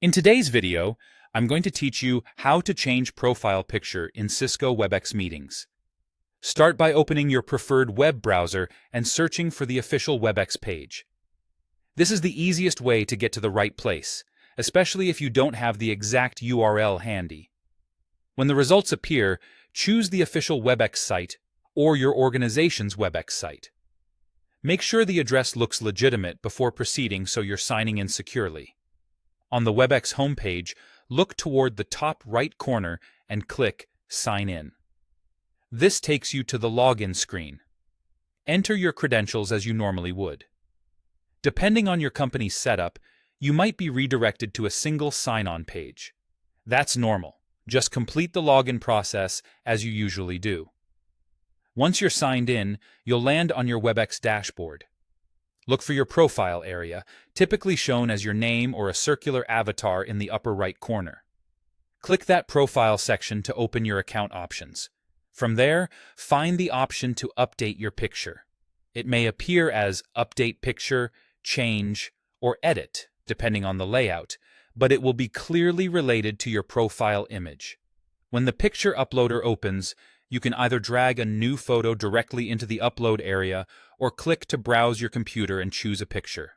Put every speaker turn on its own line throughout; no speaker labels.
In today's video, I'm going to teach you how to change profile picture in Cisco WebEx meetings. Start by opening your preferred web browser and searching for the official WebEx page. This is the easiest way to get to the right place, especially if you don't have the exact URL handy. When the results appear, choose the official WebEx site or your organization's WebEx site. Make sure the address looks legitimate before proceeding so you're signing in securely. On the WebEx homepage, look toward the top right corner and click Sign In. This takes you to the login screen. Enter your credentials as you normally would. Depending on your company's setup, you might be redirected to a single sign-on page. That's normal. Just complete the login process as you usually do. Once you're signed in, you'll land on your WebEx dashboard. Look for your profile area, typically shown as your name or a circular avatar in the upper right corner. Click that profile section to open your account options. From there, find the option to update your picture. It may appear as Update Picture, Change, or Edit, depending on the layout, but it will be clearly related to your profile image. When the picture uploader opens, you can either drag a new photo directly into the upload area or click to browse your computer and choose a picture.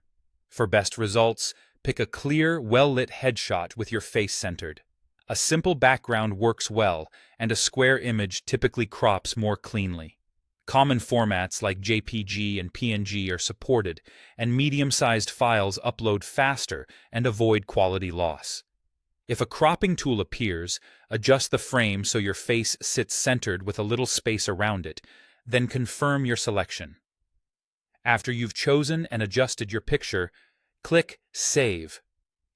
For best results, pick a clear, well-lit headshot with your face centered. A simple background works well, and a square image typically crops more cleanly. Common formats like JPG and PNG are supported, and medium-sized files upload faster and avoid quality loss. If a cropping tool appears, adjust the frame so your face sits centered with a little space around it, then confirm your selection. After you've chosen and adjusted your picture, click Save.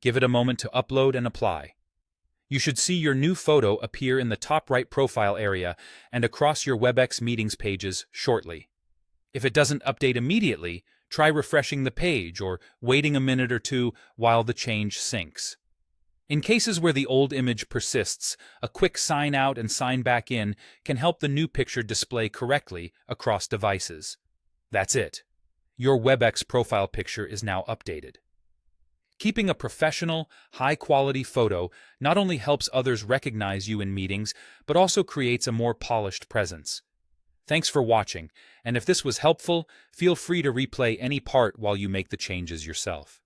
Give it a moment to upload and apply. You should see your new photo appear in the top right profile area and across your WebEx meetings pages shortly. If it doesn't update immediately, try refreshing the page or waiting a minute or two while the change syncs. In cases where the old image persists, a quick sign out and sign back in can help the new picture display correctly across devices. That's it. Your WebEx profile picture is now updated. Keeping a professional, high-quality photo not only helps others recognize you in meetings, but also creates a more polished presence. Thanks for watching, and if this was helpful, feel free to replay any part while you make the changes yourself.